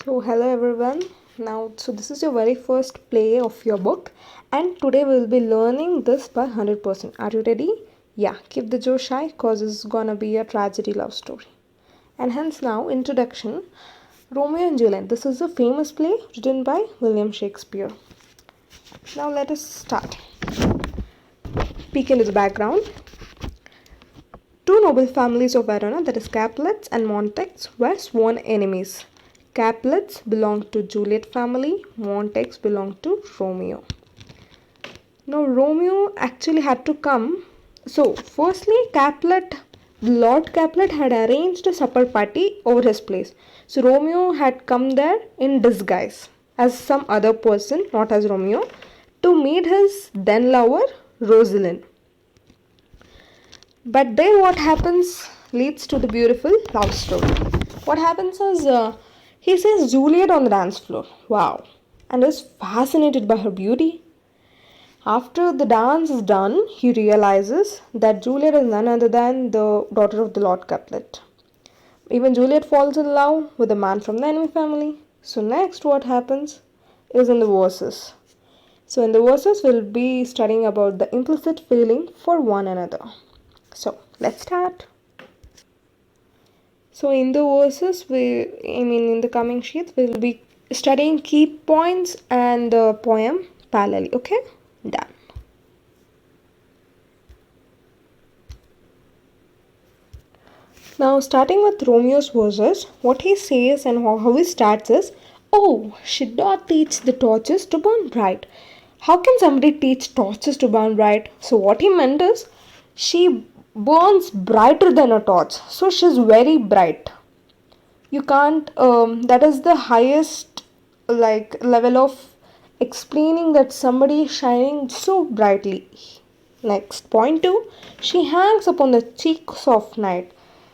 Hello everyone. This is your very first play of your book, and today we will be learning this by 100%. Are you ready? Yeah, keep the Josh high because it's gonna be a tragedy love story. And hence, now, introduction. Romeo and Juliet. This is a famous play written by William Shakespeare. Now, let us start. Peek into the background. Two noble families of Verona, that is Capulets and Montagues, were sworn enemies. Capulets belonged to Juliet family, Montagues belonged to Romeo. Now Romeo actually had to come. So firstly, Lord Capulet had arranged a supper party over his place. So Romeo had come there in disguise as some other person, not as Romeo, to meet his then lover Rosalind. But then what happens leads to the beautiful love story. What happens is he sees Juliet on the dance floor. Wow. And is fascinated by her beauty. After the dance is done, he realizes that Juliet is none other than the daughter of the Lord Capulet. Even Juliet falls in love with a man from the enemy family. So next what happens is in the verses. So in the verses we'll be studying about the implicit feeling for one another. So let's start. So in the verses, in the coming sheets, we'll be studying key points and the poem parallelly. Okay, done. Now starting with Romeo's verses, what he says and how he starts is, "Oh, should not teach the torches to burn bright." How can somebody teach torches to burn bright? So what he meant is, she burns brighter than a torch, so she's very bright. You can't that is the highest level of explaining that somebody is shining so brightly. Next, point 2, she hangs upon the cheeks of night.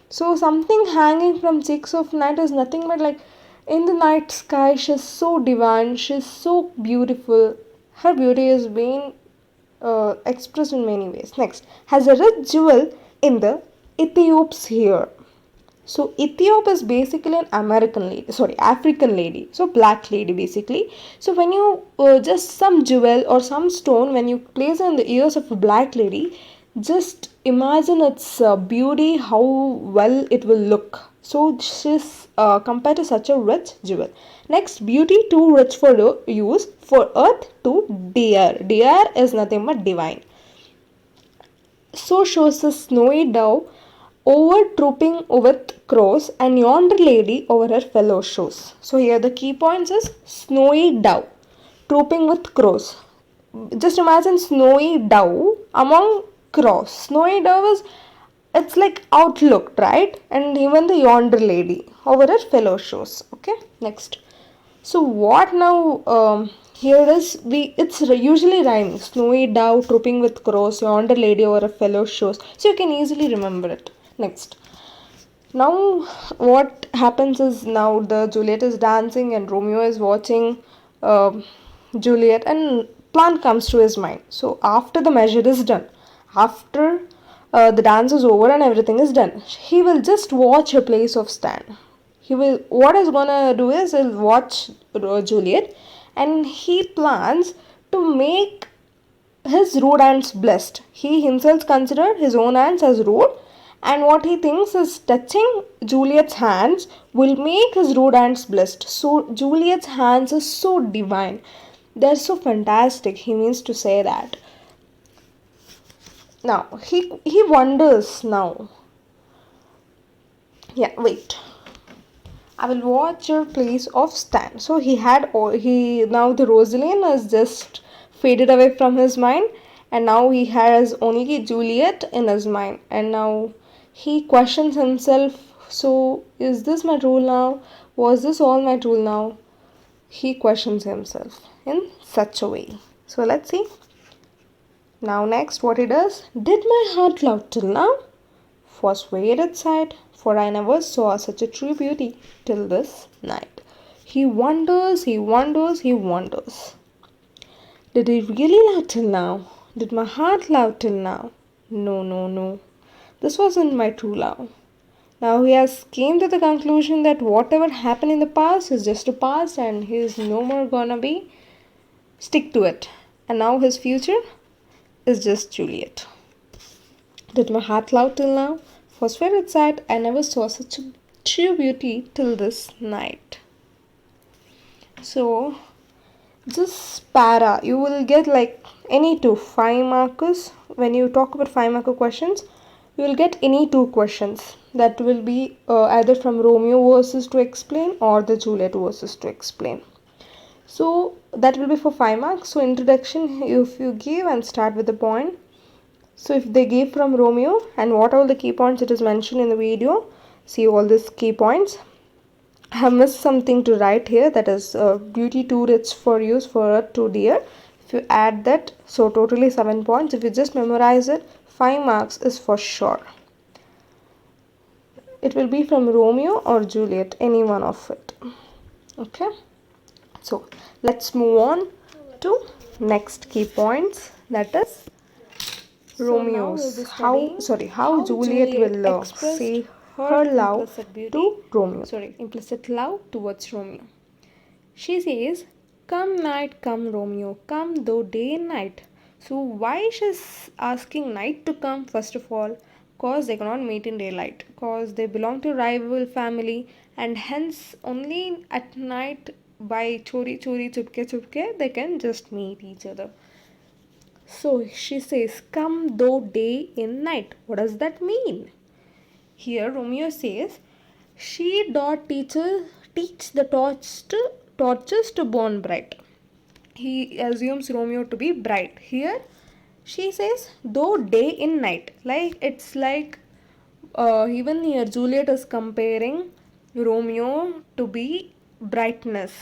So something hanging from cheeks of night is nothing but like in the night sky. She's so divine, she's so beautiful. Her beauty is being expressed in many ways. Next, has a rich jewel in the Ethiope's hair. So Ethiop is basically an African lady. So black lady basically. So when you just some jewel or some stone, when you place it in the ears of a black lady, just imagine its beauty, how well it will look. So she's compared to such a rich jewel. Next, beauty too rich for use, for earth to dear. Dear is nothing but divine. So shows the snowy dove over trooping with crows, and yonder lady over her fellow shows. So here the key points is snowy dove, trooping with crows. Just imagine snowy dove among crows. Snowy dove is, it's like outlooked, right? And even the yonder lady over her fellow shows. Okay, next. So what now? Here it is. It's usually rhyming. Snowy dove trooping with crows, yonder lady over a fellow shows. So you can easily remember it. Next. Now what happens is, now the Juliet is dancing and Romeo is watching Juliet, and plan comes to his mind. So after the measure is done, after the dance is over and everything is done, he will just watch her place of stand. What he's gonna do is he'll watch Juliet, and he plans to make his rude hands blessed. He himself considered his own hands as rude, and what he thinks is touching Juliet's hands will make his rude hands blessed. So Juliet's hands are so divine. They're so fantastic. He means to say that. Now he wonders now. Yeah, wait. I will watch your place of stand. So now the Rosalind is just faded away from his mind, and now he has only Juliet in his mind, and now he questions himself. So is this my true love? Was this all my true love? He questions himself in such a way. So let's see. Now next what he does. Did my heart love till now? Was swayed at sight, for I never saw such a true beauty till this night. He wonders, he wonders, he wonders. Did he really love till now? Did my heart love till now? No, no, no. This wasn't my true love. Now he has came to the conclusion that whatever happened in the past is just a past and he is no more gonna be stick to it. And now his future is just Juliet. Did my heart love till now? Was where it's at, I never saw such a true beauty till this night. So this para, you will get like any two 5 markers. When you talk about 5 marker questions, you will get any two questions that will be either from Romeo verses to explain or the Juliet verses to explain. So that will be for 5 marks. So introduction, if you give and start with the point. So if they give from Romeo and what are the key points it is mentioned in the video, see all these key points. I have missed something to write here, that is beauty too rich for use for too dear. If you add that, so totally 7 points. If you just memorize it, 5 marks is for sure. It will be from Romeo or Juliet, any one of it. Okay, so let's move on to next key points, that is Romeo's how Juliet will say her love to Romeo. Implicit love towards Romeo. She says, "Come night, come Romeo, come though day and night." So why she's asking night to come first of all? Cause they cannot meet in daylight. Cause they belong to rival family and hence only at night by chori chori chupke chupke they can just meet each other. So she says, "Come though day in night." What does that mean? Here Romeo says, "She doth teach the torches to burn bright." He assumes Romeo to be bright. Here she says, "Though day in night." Like it's like even here Juliet is comparing Romeo to be brightness,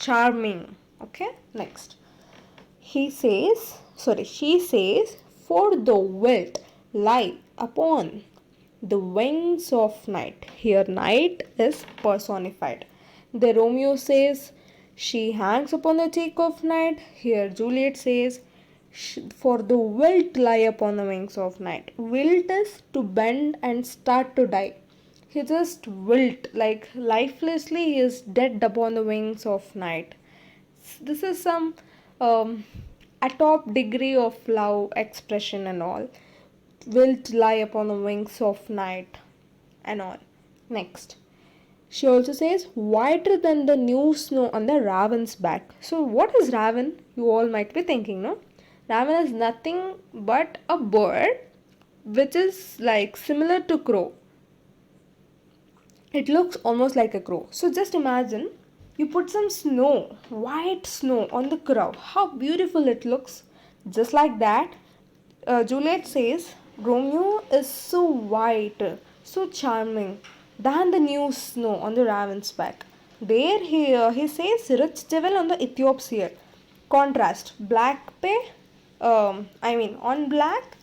charming. Okay, next. She says, "For thou wilt lie upon the wings of night." Here, night is personified. The Romeo says, "She hangs upon the cheek of night." Here, Juliet says, "For thou wilt lie upon the wings of night." Wilt is to bend and start to die. He just wilt, like lifelessly, he is dead upon the wings of night. This is some a top degree of love expression and all. Wilt lie upon the wings of night and all. Next, she also says, "Whiter than the new snow on the raven's back." So what is raven? You all might be thinking, no? Raven is nothing but a bird which is like similar to crow. It looks almost like a crow. So just imagine you put some snow, white snow on the crow. How beautiful it looks. Just like that, Juliet says, "Romeo is so white, so charming than the new snow on the raven's back." There he says, "Rich jewel on the Ethiope's ear." Contrast, black on black,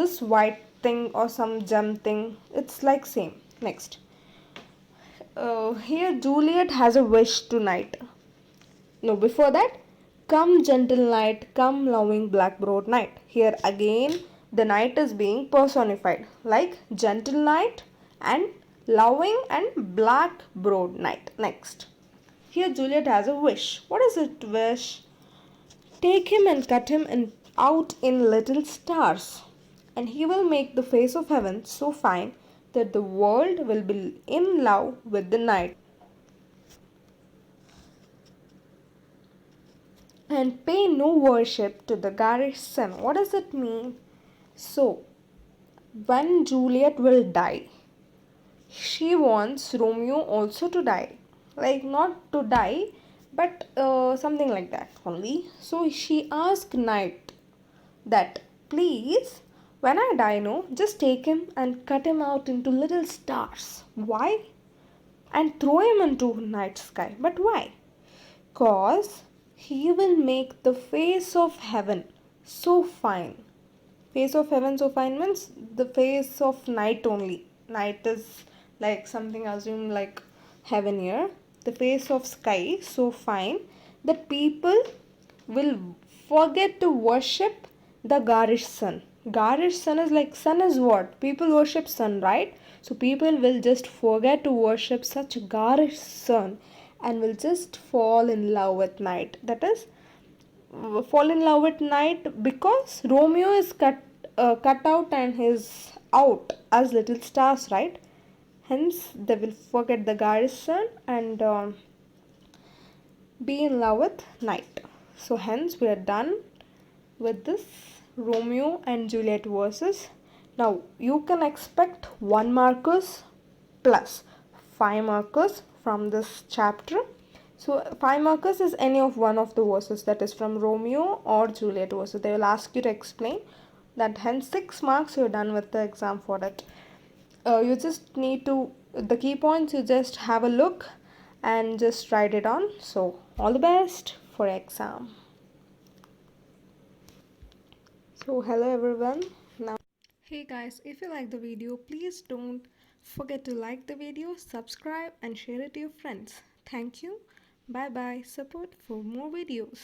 this white thing or some gem thing, it's like same. Next. Here Juliet has a wish tonight. No, before that, "Come gentle night, come loving black broad night." Here again, the night is being personified like gentle night and loving and black broad night. Next, here Juliet has a wish. What is it wish? "Take him and cut him out in little stars, and he will make the face of heaven so fine that the world will be in love with the night, and pay no worship to the garish sun." What does it mean? So, when Juliet will die, she wants Romeo also to die. Like, not to die, but something like that only. So, she asked Night that, "Please, when I die, no, just take him and cut him out into little stars." Why? And throw him into night sky. But why? Cause he will make the face of heaven so fine. Face of heaven so fine means the face of night only. Night is like something assume like heaven here. The face of sky so fine that people will forget to worship the garish sun. Garish sun is like, sun is what? People worship sun, right? So people will just forget to worship such a garish sun and will just fall in love at night. That is, fall in love at night because Romeo is cut out and he's out as little stars, right? Hence, they will forget the garrison and be in love with night. So, hence, we are done with this Romeo and Juliet verses. Now, you can expect 1 markers plus 5 markers from this chapter. So, 5 markers is any of one of the verses, that is from Romeo or Juliet verses. They will ask you to explain that, hence 6 marks you're done with the exam for it. You just need to, the key points, you just have a look and just write it on. So, all the best for exam. So, hello everyone. Now, hey guys, if you like the video, please don't forget to like the video, subscribe, and share it to your friends. Thank you. Bye bye. Support for more videos.